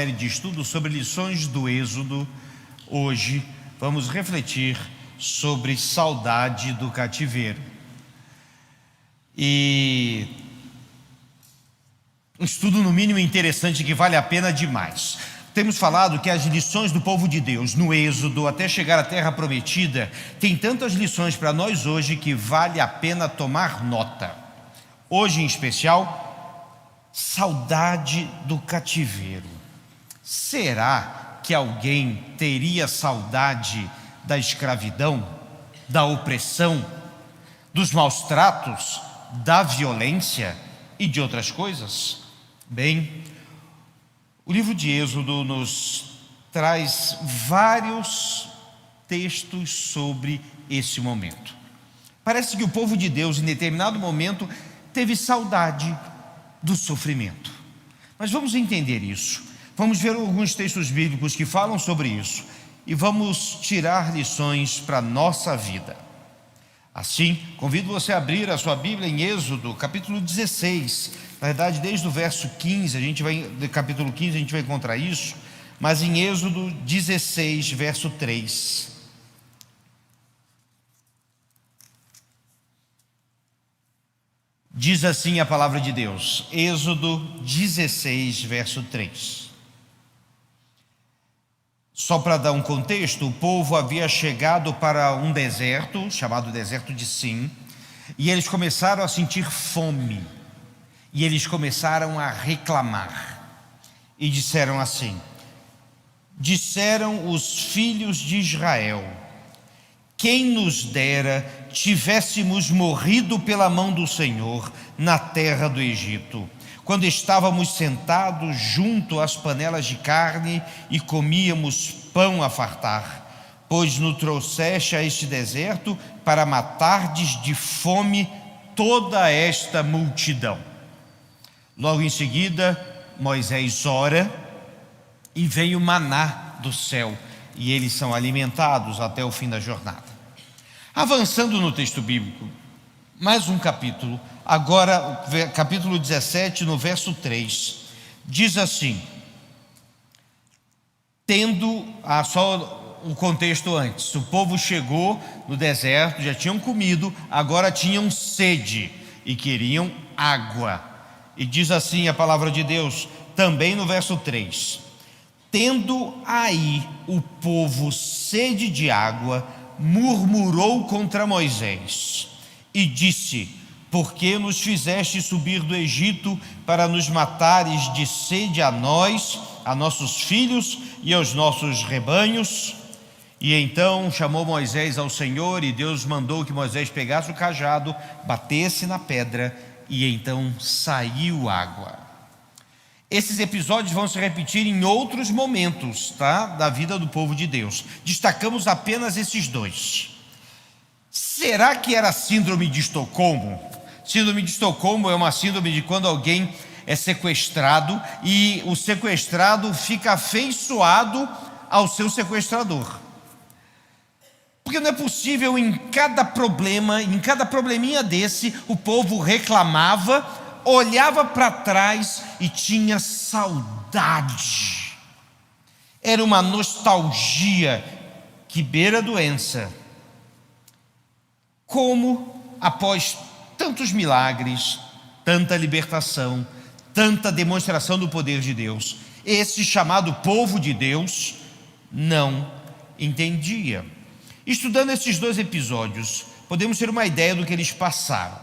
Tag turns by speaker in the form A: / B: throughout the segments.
A: série de estudos sobre lições do Êxodo. Hoje vamos refletir sobre saudade do cativeiro. E um estudo no mínimo interessante que vale a pena demais. Temos falado que as lições do povo de Deus no Êxodo até chegar à Terra Prometida tem tantas lições para nós hoje que vale a pena tomar nota. Hoje em especial, saudade do cativeiro. Será que alguém teria saudade da escravidão, da opressão, dos maus tratos, da violência e de outras coisas? Bem, o livro de Êxodo nos traz vários textos sobre esse momento. Parece que o povo de Deus, em determinado momento, teve saudade do sofrimento. Mas vamos entender isso. Vamos ver alguns textos bíblicos que falam sobre isso e vamos tirar lições para a nossa vida. Assim, convido você a abrir a sua Bíblia em Êxodo, capítulo 16. Na verdade, desde o verso 15, do capítulo 15, a gente vai encontrar isso, mas em Êxodo 16, verso 3. Diz assim a palavra de Deus, Êxodo 16, verso 3. Só para dar um contexto, o povo havia chegado para um deserto, chamado deserto de Sim, e eles começaram a sentir fome, e eles começaram a reclamar, e disseram assim: disseram os filhos de Israel, quem nos dera tivéssemos morrido pela mão do Senhor na terra do Egito, quando estávamos sentados junto às panelas de carne e comíamos pão a fartar, pois nos trouxeste a este deserto para matardes de fome toda esta multidão. Logo em seguida, Moisés ora e vem o maná do céu, e eles são alimentados até o fim da jornada. Avançando no texto bíblico, mais um capítulo, agora capítulo 17, no verso 3, diz assim, só o contexto antes, o povo chegou no deserto, já tinham comido, agora tinham sede e queriam água. E diz assim a palavra de Deus, também no verso 3, tendo aí o povo sede de água, murmurou contra Moisés e disse: por que nos fizeste subir do Egito para nos matares de sede a nós, a nossos filhos e aos nossos rebanhos? E então chamou Moisés ao Senhor, e Deus mandou que Moisés pegasse o cajado, batesse na pedra, e então saiu água. Esses episódios vão se repetir em outros momentos, da vida do povo de Deus. Destacamos apenas esses dois. Será que era síndrome de Estocolmo? Síndrome de Estocolmo é uma síndrome de quando alguém é sequestrado e o sequestrado fica afeiçoado ao seu sequestrador. Porque não é possível em cada problema, em cada probleminha desse, o povo reclamava, olhava para trás e tinha saudade. Era uma nostalgia que beira a doença. Como após tantos milagres, tanta libertação, tanta demonstração do poder de Deus, esse chamado povo de Deus não entendia. Estudando esses dois episódios, podemos ter uma ideia do que eles passaram.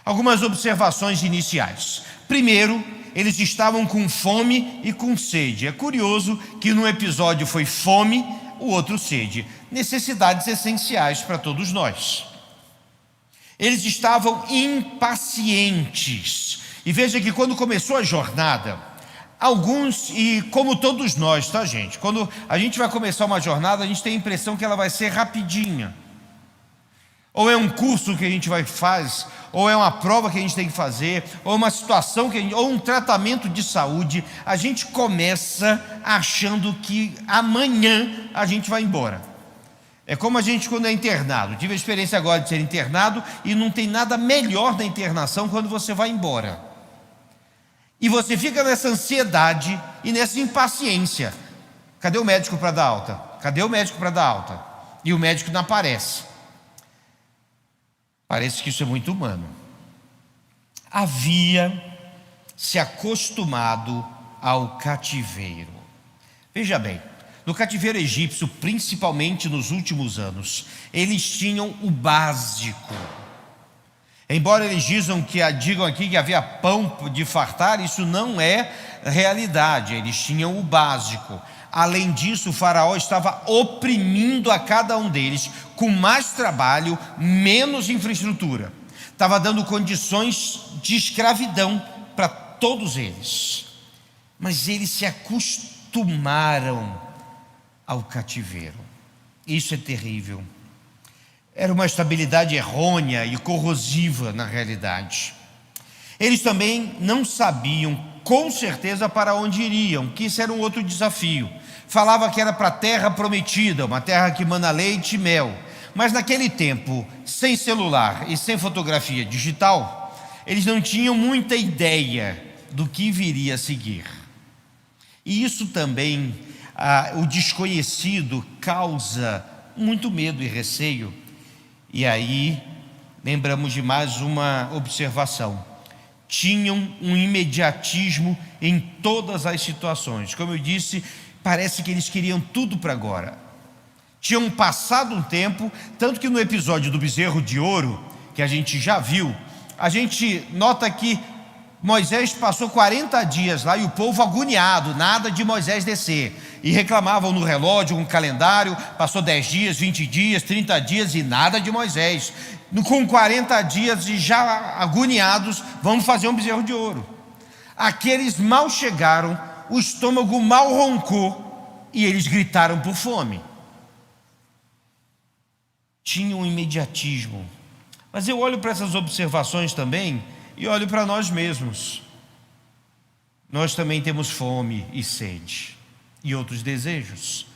A: Algumas observações iniciais. Primeiro, eles estavam com fome e com sede. É curioso que num episódio foi fome, o outro sede. Necessidades essenciais para todos nós. Eles estavam impacientes. E veja que quando começou a jornada, alguns, e como todos nós, gente? Quando a gente vai começar uma jornada, a gente tem a impressão que ela vai ser rapidinha. Ou é um curso que a gente faz, ou é uma prova que a gente tem que fazer, ou uma situação ou um tratamento de saúde. A gente começa achando que amanhã a gente vai embora. É como a gente quando é internado. Tive a experiência agora de ser internado e não tem nada melhor da internação quando você vai embora. E você fica nessa ansiedade e nessa impaciência. Cadê o médico para dar alta? Cadê o médico para dar alta? E o médico não aparece. Parece que isso é muito humano. Havia se acostumado ao cativeiro. Veja bem, no cativeiro egípcio, principalmente nos últimos anos, eles tinham o básico. Embora eles digam aqui que havia pão de fartar, isso não é realidade, eles tinham o básico. Além disso, o faraó estava oprimindo a cada um deles, com mais trabalho, menos infraestrutura. Estava dando condições de escravidão para todos eles. Mas eles se acostumaram ao cativeiro. Isso é terrível. Era uma estabilidade errônea e corrosiva na realidade. Eles também não sabiam com certeza para onde iriam, que isso era um outro desafio. Falava que era para a terra prometida, uma terra que mana leite e mel. Mas naquele tempo, sem celular e sem fotografia digital, eles não tinham muita ideia do que viria a seguir. E isso também, o desconhecido causa muito medo e receio. E aí, lembramos de mais uma observação. Tinham um imediatismo em todas as situações. Como eu disse, parece que eles queriam tudo para agora. Tinham passado um tempo, tanto que no episódio do bezerro de ouro, que a gente já viu, a gente nota que Moisés passou 40 dias lá e o povo agoniado, nada de Moisés descer. E reclamavam no relógio, um calendário, passou 10 dias, 20 dias, 30 dias e nada de Moisés. Com 40 dias e já agoniados, vamos fazer um bezerro de ouro. Aqueles mal chegaram, o estômago mal roncou e eles gritaram por fome. Tinha um imediatismo. Mas eu olho para essas observações também e olho para nós mesmos. Nós também temos fome e sede e outros desejos.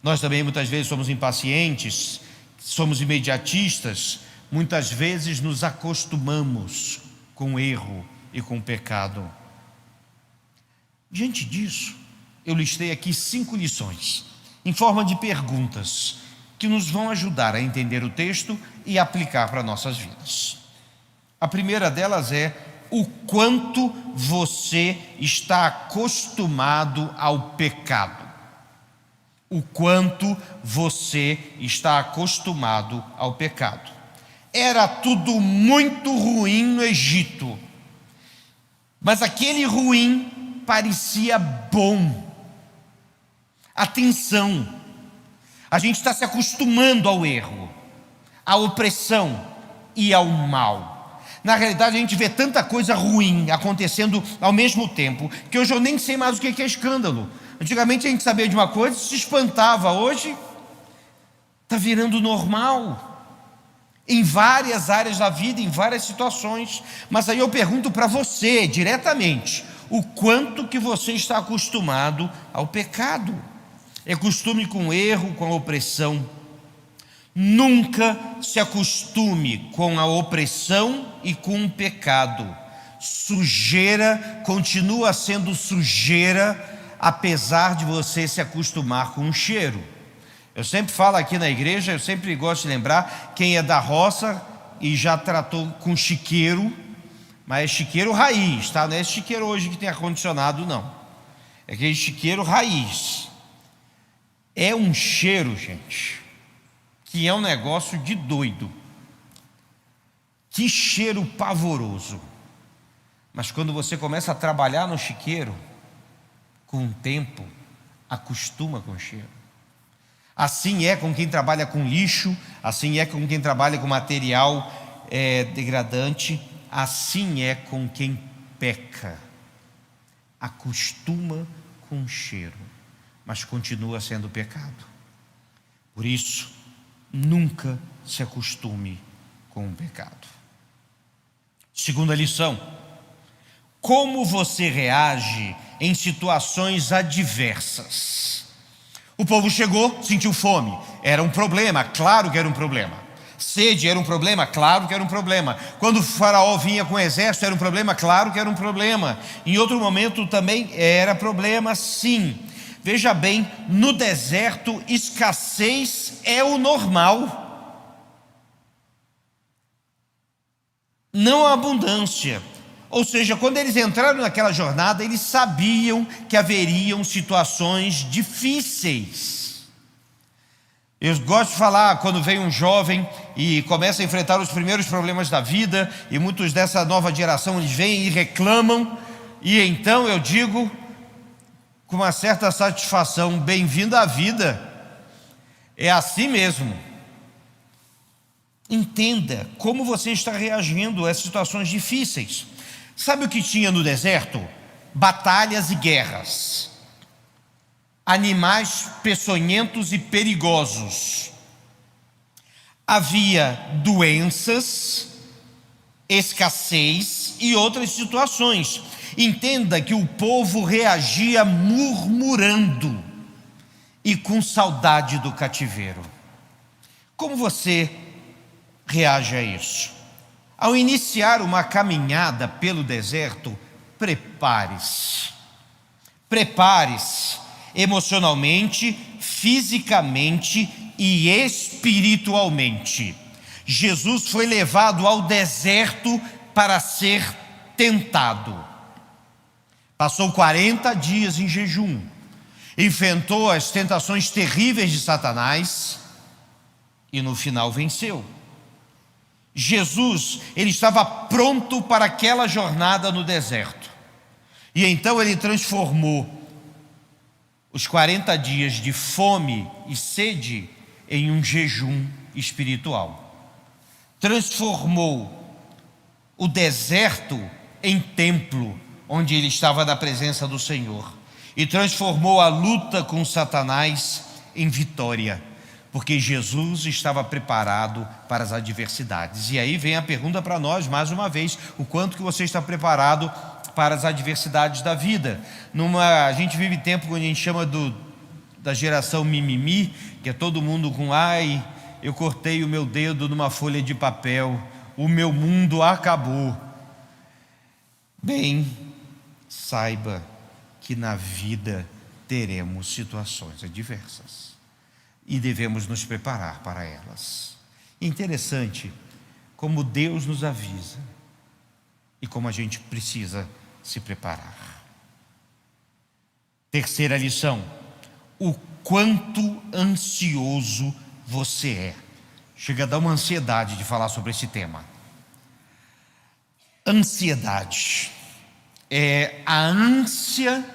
A: Nós também muitas vezes somos impacientes, somos imediatistas, muitas vezes nos acostumamos com o erro e com o pecado. Diante disso, eu listei aqui 5 lições, em forma de perguntas, que nos vão ajudar a entender o texto e aplicar para nossas vidas. A primeira delas é: o quanto você está acostumado ao pecado. O quanto você está acostumado ao pecado. Era tudo muito ruim no Egito, mas aquele ruim parecia bom. Atenção, a gente está se acostumando ao erro, à opressão e ao mal. Na realidade, a gente vê tanta coisa ruim acontecendo ao mesmo tempo, que hoje eu nem sei mais o que é escândalo. Antigamente a gente sabia de uma coisa e se espantava. Hoje está virando normal em várias áreas da vida, em várias situações. Mas aí eu pergunto para você diretamente: o quanto que você está acostumado ao pecado? É costume com o erro, com a opressão. Nunca se acostume com a opressão e com o pecado. Sujeira continua sendo sujeira, apesar de você se acostumar com o cheiro. Eu sempre falo aqui na igreja, eu sempre gosto de lembrar, quem é da roça e já tratou com chiqueiro, mas é chiqueiro raiz, tá? Não é esse chiqueiro hoje que tem ar-condicionado, não. É aquele chiqueiro raiz. É um cheiro, gente, que é um negócio de doido. Que cheiro pavoroso. Mas quando você começa a trabalhar no chiqueiro, com o tempo, acostuma com o cheiro. Assim é com quem trabalha com lixo, assim é com quem trabalha com material degradante, assim é com quem peca. Acostuma com o cheiro, mas continua sendo pecado. Por isso, nunca se acostume com o pecado. Segunda lição: como você reage em situações adversas? O povo chegou, sentiu fome, era um problema, claro que era um problema. Sede era um problema? Claro que era um problema. Quando o faraó vinha com o exército, era um problema? Claro que era um problema. Em outro momento também era problema, sim. Veja bem, no deserto, escassez é o normal, não a abundância. Ou seja, quando eles entraram naquela jornada, eles sabiam que haveriam situações difíceis. Eu gosto de falar, quando vem um jovem e começa a enfrentar os primeiros problemas da vida, e muitos dessa nova geração, eles vêm e reclamam, e então eu digo, com uma certa satisfação, bem-vindo à vida, é assim mesmo. Entenda como você está reagindo a situações difíceis. Sabe o que tinha no deserto? Batalhas e guerras. Animais peçonhentos e perigosos. Havia doenças, escassez e outras situações. Entenda que o povo reagia murmurando e com saudade do cativeiro. Como você reage a isso? Ao iniciar uma caminhada pelo deserto, prepare-se. Prepare-se emocionalmente, fisicamente e espiritualmente. Jesus foi levado ao deserto para ser tentado. Passou 40 dias em jejum, enfrentou as tentações terríveis de Satanás e no final venceu. Jesus, ele estava pronto para aquela jornada no deserto. E então ele transformou os 40 dias de fome e sede em um jejum espiritual. Transformou o deserto em templo, onde ele estava na presença do Senhor. E transformou a luta com Satanás em vitória, porque Jesus estava preparado para as adversidades. E aí vem a pergunta para nós, mais uma vez: o quanto que você está preparado para as adversidades da vida? A gente vive tempo que a gente chama da geração mimimi, que é todo mundo com ai, eu cortei o meu dedo numa folha de papel, o meu mundo acabou. Bem, saiba que na vida teremos situações adversas e devemos nos preparar para elas. Interessante como Deus nos avisa e como a gente precisa se preparar. Terceira lição: o quanto ansioso você é. Chega a dar uma ansiedade de falar sobre esse tema. Ansiedade é a ânsia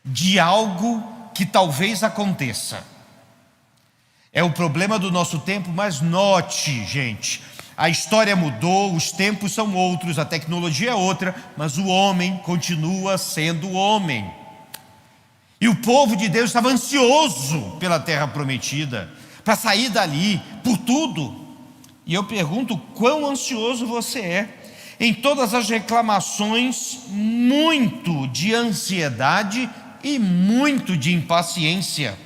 A: de algo que talvez aconteça. É o problema do nosso tempo, mas note, gente, a história mudou, os tempos são outros, a tecnologia é outra, mas o homem continua sendo homem. E o povo de Deus estava ansioso pela terra prometida, para sair dali, por tudo. E eu pergunto, quão ansioso você é? Em todas as reclamações, muito de ansiedade e muito de impaciência.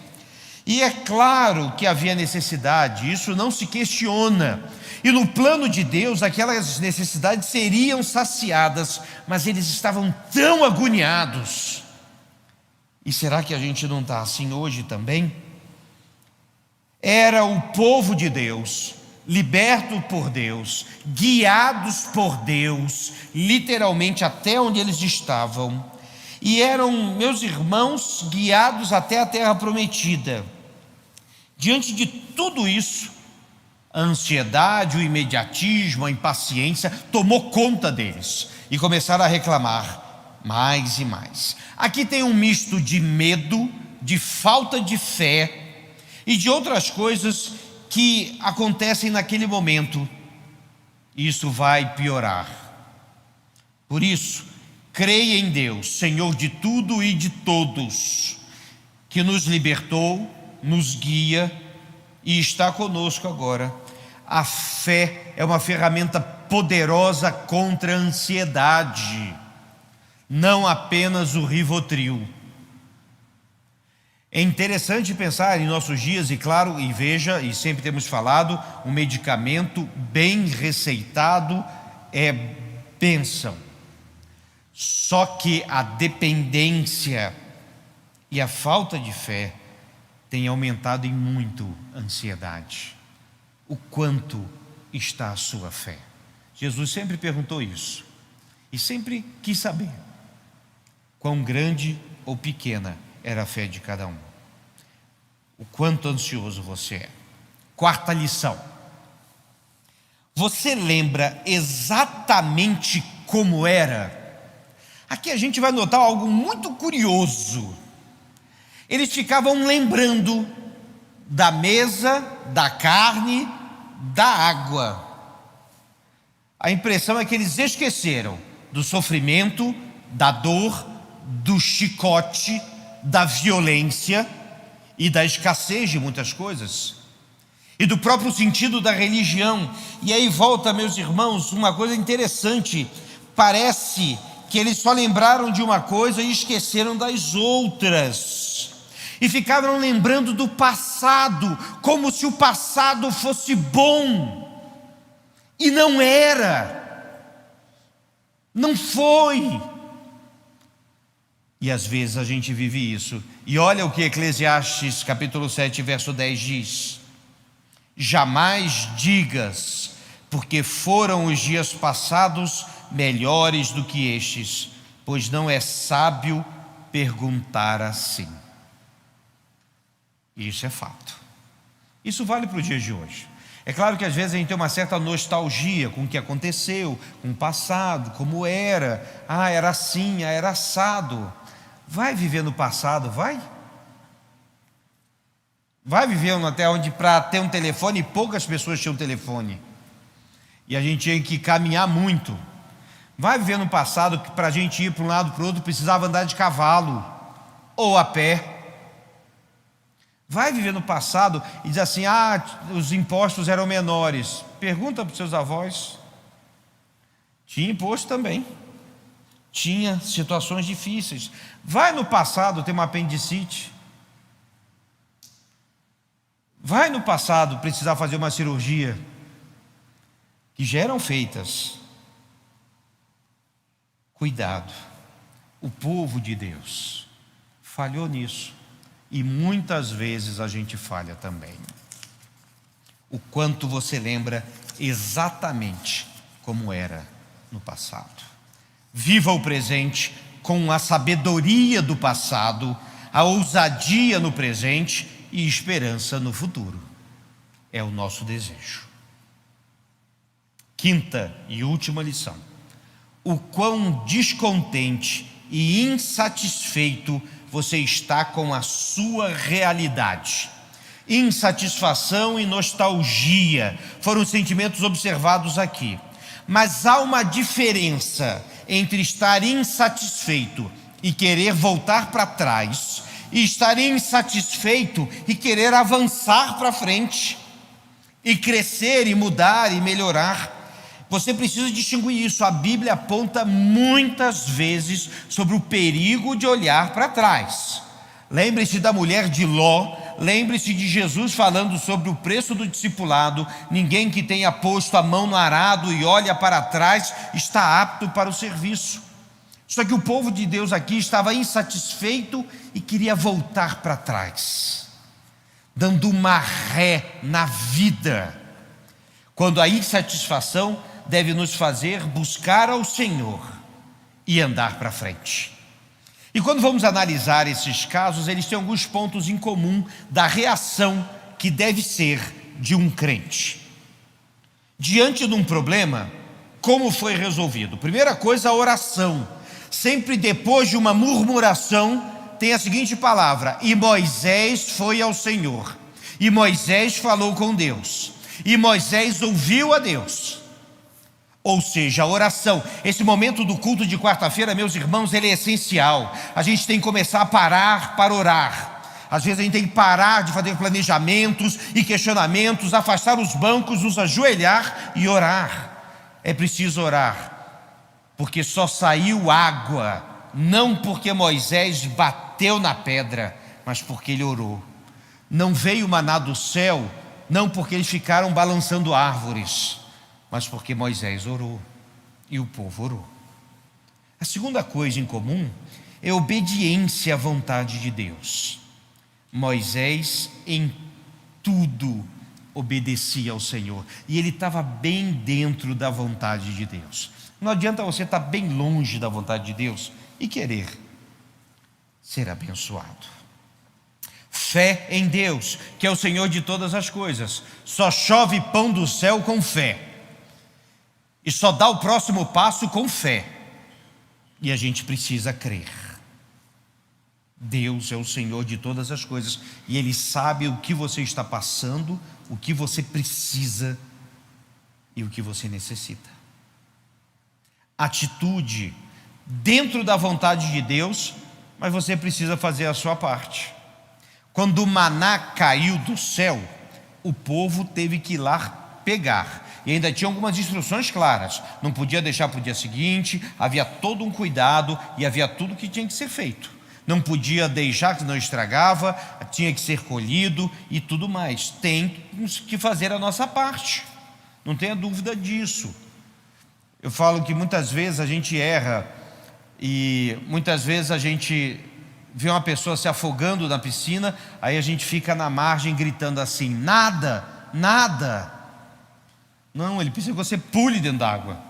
A: E é claro que havia necessidade, isso não se questiona. E no plano de Deus, aquelas necessidades seriam saciadas, mas eles estavam tão agoniados. E será que a gente não está assim hoje também? Era o povo de Deus, liberto por Deus, guiados por Deus, literalmente até onde eles estavam, e eram, meus irmãos, guiados até a terra prometida. Diante de tudo isso, a ansiedade, o imediatismo, a impaciência tomou conta deles e começaram a reclamar mais e mais. Aqui tem um misto de medo, de falta de fé e de outras coisas que acontecem naquele momento. Isso vai piorar. Por isso, creia em Deus, Senhor de tudo e de todos, que nos libertou, nos guia e está conosco agora. A fé é uma ferramenta poderosa contra a ansiedade, não apenas o Rivotril. É interessante pensar em nossos dias, e claro, e veja, e sempre temos falado, um medicamento bem receitado é bênção. Só que a dependência e a falta de fé tem aumentado em muito a ansiedade. O quanto está a sua fé? Jesus sempre perguntou isso e sempre quis saber quão grande ou pequena era a fé de cada um. O quanto ansioso você é. Quarta lição: você lembra exatamente como era? Aqui a gente vai notar algo muito curioso. Eles ficavam lembrando da mesa, da carne, da água. A impressão é que eles esqueceram do sofrimento, da dor, do chicote, da violência e da escassez de muitas coisas, e do próprio sentido da religião. E aí volta, meus irmãos, uma coisa interessante: parece que eles só lembraram de uma coisa e esqueceram das outras, e ficaram lembrando do passado, como se o passado fosse bom, e não era, não foi. E às vezes a gente vive isso. E olha o que Eclesiastes capítulo 7 verso 10 diz: jamais digas, porque foram os dias passados melhores do que estes, pois não é sábio perguntar assim. Isso é fato. Isso vale para o dia de hoje. É claro que às vezes a gente tem uma certa nostalgia com o que aconteceu, com o passado, como era. Era assim, era assado. Vai viver no passado, vai? Vai vivendo até onde para ter um telefone, poucas pessoas tinham telefone, e a gente tinha que caminhar muito. Vai viver no passado que para a gente ir para um lado para o outro precisava andar de cavalo ou a pé. Vai viver no passado e diz assim: os impostos eram menores. Pergunta para os seus avós. Tinha imposto também, tinha situações difíceis. Vai no passado ter uma apendicite. Vai no passado precisar fazer uma cirurgia, que já eram feitas. Cuidado, o povo de Deus falhou nisso, e muitas vezes a gente falha também. O quanto você lembra exatamente como era no passado. Viva o presente com a sabedoria do passado, a ousadia no presente e esperança no futuro. É o nosso desejo. Quinta e última lição: o quão descontente e insatisfeito você está com a sua realidade. Insatisfação e nostalgia foram sentimentos observados aqui. Mas há uma diferença entre estar insatisfeito e querer voltar para trás, e estar insatisfeito e querer avançar para frente, e crescer, e mudar, e melhorar. Você precisa distinguir isso. A Bíblia aponta muitas vezes sobre o perigo de olhar para trás. Lembre-se da mulher de Ló, lembre-se de Jesus falando sobre o preço do discipulado. Ninguém que tenha posto a mão no arado e olha para trás está apto para o serviço. Só que o povo de Deus aqui estava insatisfeito e queria voltar para trás, dando uma ré na vida, quando a insatisfação deve nos fazer buscar ao Senhor e andar para frente. E quando vamos analisar esses casos, eles têm alguns pontos em comum da reação que deve ser de um crente diante de um problema. Como foi resolvido? Primeira coisa, a oração. Sempre depois de uma murmuração tem a seguinte palavra: e Moisés foi ao Senhor, e Moisés falou com Deus, e Moisés ouviu a Deus. Ou seja, a oração. Esse momento do culto de quarta-feira, meus irmãos, ele é essencial. A gente tem que começar a parar para orar. Às vezes a gente tem que parar de fazer planejamentos e questionamentos, afastar os bancos, nos ajoelhar e orar. É preciso orar, porque só saiu água, não porque Moisés bateu na pedra, mas porque ele orou. Não veio maná do céu, não porque eles ficaram balançando árvores, mas porque Moisés orou e o povo orou. A segunda coisa em comum é obediência à vontade de Deus. Moisés em tudo obedecia ao Senhor, e ele estava bem dentro da vontade de Deus. Não adianta você estar bem longe da vontade de Deus e querer ser abençoado. Fé em Deus, que é o Senhor de todas as coisas. Só chove pão do céu com fé, e só dá o próximo passo com fé, e a gente precisa crer. Deus é o Senhor de todas as coisas, e Ele sabe o que você está passando, o que você precisa e o que você necessita. Atitude dentro da vontade de Deus, mas você precisa fazer a sua parte. Quando o maná caiu do céu, o povo teve que ir lá pegar, e ainda tinha algumas instruções claras, não podia deixar para o dia seguinte, havia todo um cuidado e havia tudo que tinha que ser feito. Não podia deixar, que não estragava, tinha que ser colhido e tudo mais. Temos que fazer a nossa parte, não tenha dúvida disso. Eu falo que muitas vezes a gente erra, e muitas vezes a gente vê uma pessoa se afogando na piscina, aí a gente fica na margem gritando assim: nada, nada. Não, ele precisa que você pule dentro d'água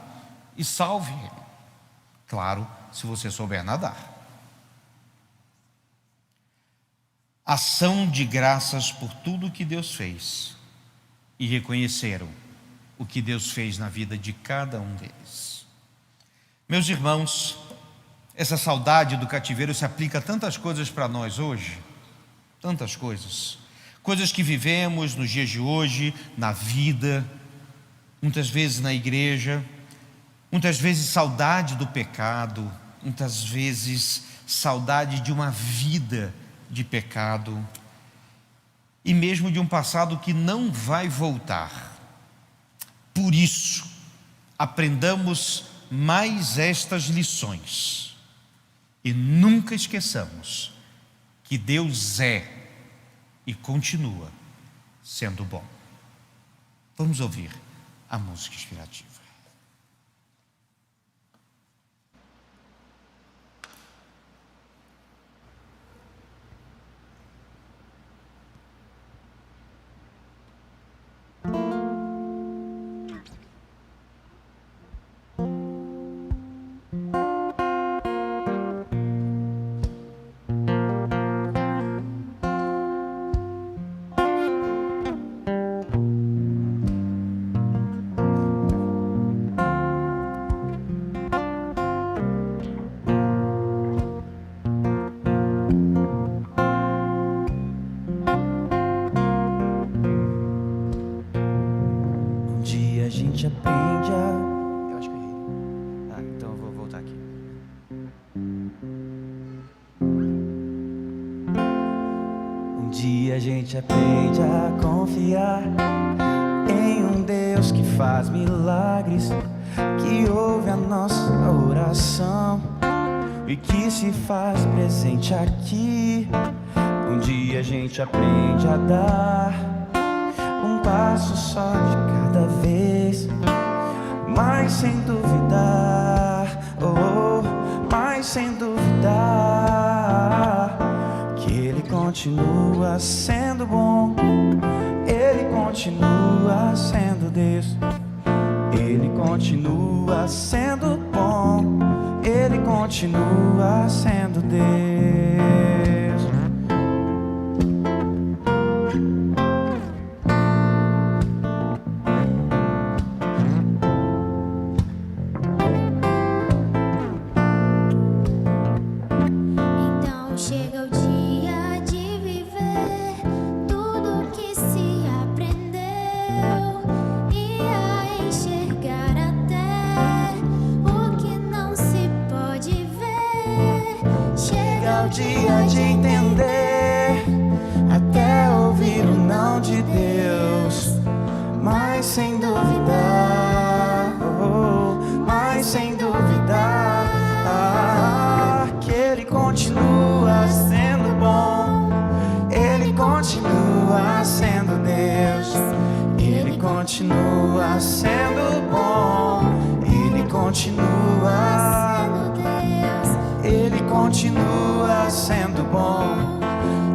A: e salve ele. Claro, se você souber nadar. Ação de graças por tudo que Deus fez, e reconheceram o que Deus fez na vida de cada um deles. Meus irmãos, essa saudade do cativeiro se aplica a tantas coisas para nós hoje, tantas coisas, coisas que vivemos nos dias de hoje, na vida, muitas vezes na igreja, muitas vezes saudade do pecado, muitas vezes saudade de uma vida de pecado, e mesmo de um passado que não vai voltar. Por isso, aprendamos mais estas lições e nunca esqueçamos que Deus é e continua sendo bom. Vamos ouvir a música inspirativa.
B: Eu acho que eu errei. Então eu vou voltar aqui. Um dia a gente aprende a confiar em um Deus que faz milagres, que ouve a nossa oração e que se faz presente aqui. Um dia a gente aprende a dar um passo só de cada vez, mas sem duvidar, mas sem duvidar, que Ele continua sendo bom, Ele continua sendo Deus, Ele continua sendo bom, Ele continua sendo Deus. continua sendo bom. Ele continua. Ele continua sendo bom.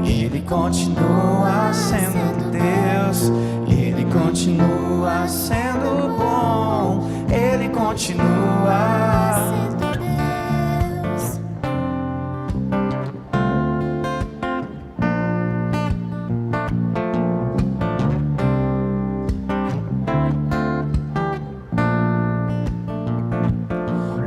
B: Ele continua sendo Deus. Ele continua sendo bom. Ele continua sendo Deus.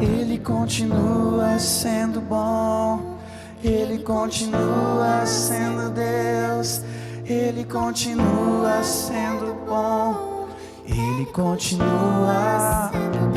B: Ele continua sendo bom. Ele continua sendo Deus. Ele continua sendo bom. Ele continua sendo